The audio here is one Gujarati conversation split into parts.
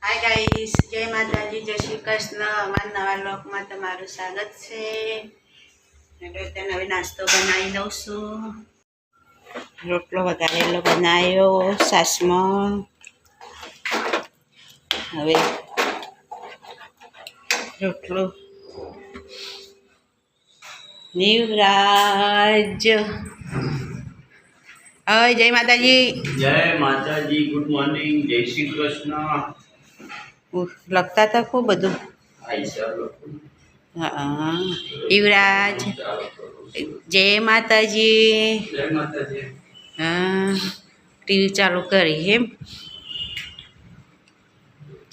હાય ગાઈસ, જય માતાજી, જય શ્રી કૃષ્ણ। અમારા નવા બ્લોગમાં તમારું સ્વાગત છે। એટલે હવે નાસ્તો બનાવી દઉં છું। રોટલો વઘારેલો બનાવ્યો સાસમાં। હવે રોટલો નીવરાજ। हाय जय माताजी। जय माताजी। Good morning. जय श्री कृष्ण। लगता था खूब बधु। हाँ युवराज जय माताजी। जय माताजी। हाँ टीवी चालू करी हेम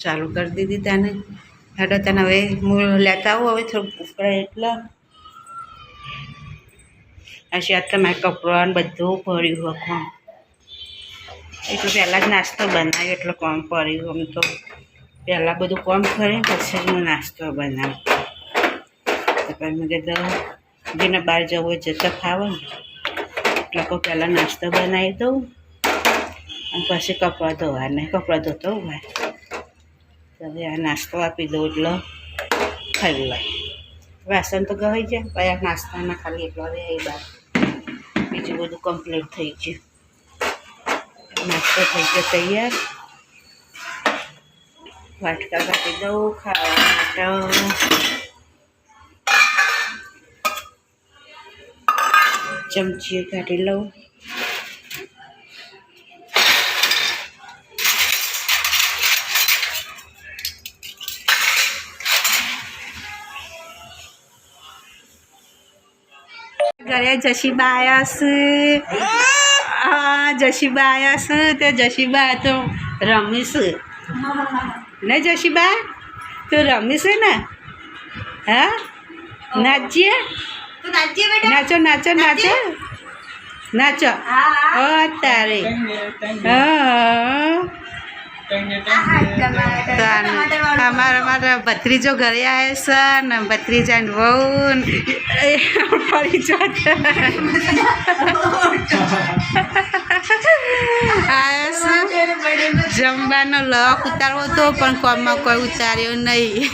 चालू कर दीदी तने हेडो तने हवे मूळ लेता आવો હવે થોડું ઉકળે એટલે આશી આ તમારે કપડાં બધું ભર્યું હખું એટલે પહેલાં જ નાસ્તો બનાવ્યો એટલે કોમ પડ્યું આમ તો પહેલાં બધું કોમ કરીને પછી હું નાસ્તો બનાવું તો પછી મેં કીધું જેને બહાર જવું હોય જતા ખાવો ને એટલે કોઈ પહેલાં નાસ્તો બનાવી દઉં અને પછી કપડાં ધોવાને કપડાં ધોતો હોય તો હવે આ નાસ્તો આપી દઉં એટલે ખાઈ લે વાસણ તો ગવાઈ જાય પછી આ નાસ્તાના ખાલી એટલો હવે એ બાર બીજું બધું કમ્પ્લીટ થઈ ગયું નાસ્તો થઈ ગયો તૈયાર વાટકા કાઢી દઉં ખાવા માટે ચમચી કાઢી લઉં ઘરે જશીબા આવ્યા છે જશીબા આવ્યા છે તે જશીબા તો રમીશ ને જશીબા તું રમીશ ને હા નાચીએ નાચો નાચો નાચો નાચો તારે હા અમારા ભત્રીજો ઘરે આવે છે ને ભત્રીજા ને બહુ ફરી જમવાનો લોક ઉતારવો હતો પણ કોમમાં કોઈ ઉતાર્યો નહીં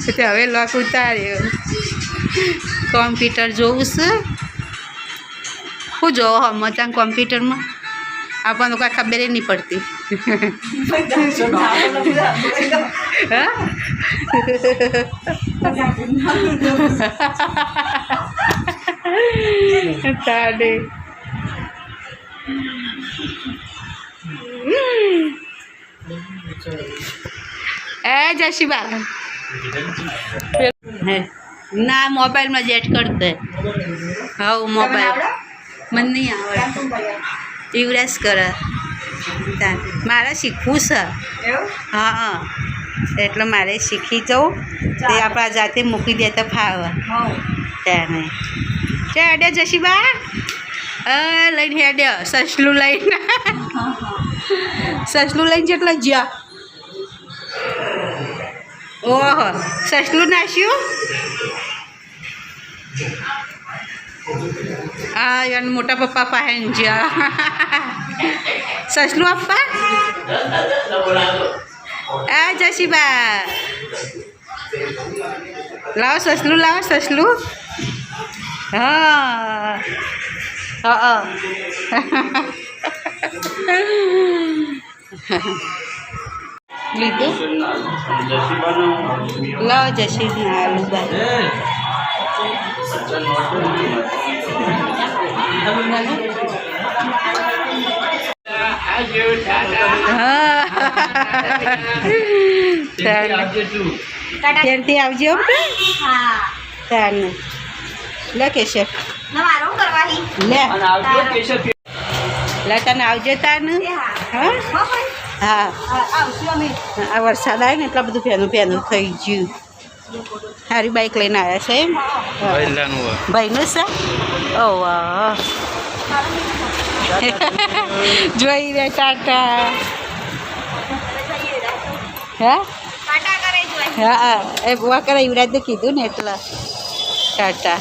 હવે લોક ઉતાર્યો કોમ્પ્યુટર જોવું છે શું જોવો હમણાં કોમ્પ્યુટરમાં આપણને કોઈ ખબર નહીં પડતી તાડે એ જશીબા ના મોબાઈલમાં જેટ કરતે હા મોબાઈલ મને નહીં આવડે યુવરાજ કરે મારે શીખવું છે હા એટલે મારે શીખી જવું તે આપણા જાતે મૂકી દે તો ફાવે ત્યારે હેડે જશીબા લઈને હેડે સસલું લઈને સસલું લઈને જેટલા જ્યાં ઓહો સસલું નાખ્યું હા યાર મોટા પપ્પા પાસે જ્યાં સસલું આપવા આ જશીબા લાવો સસલું લાવો સસલું હા હા લીધું લાવો જશી આલુ બાય ત્યારથી આવજો તારને લે કેશર લે તને આવજો તારને હા હા આ વરસાદ આવે ને એટલા બધું પેનું પેનું થઈ ગયું સારી બાઈક લઈને આવ્યા છે એમ ભાઈનું છે ઓ વાહ જોઈ રે ટાટા હા હા એ બુઆ કરે યુવરાજને કીધું ને એટલે ટાટા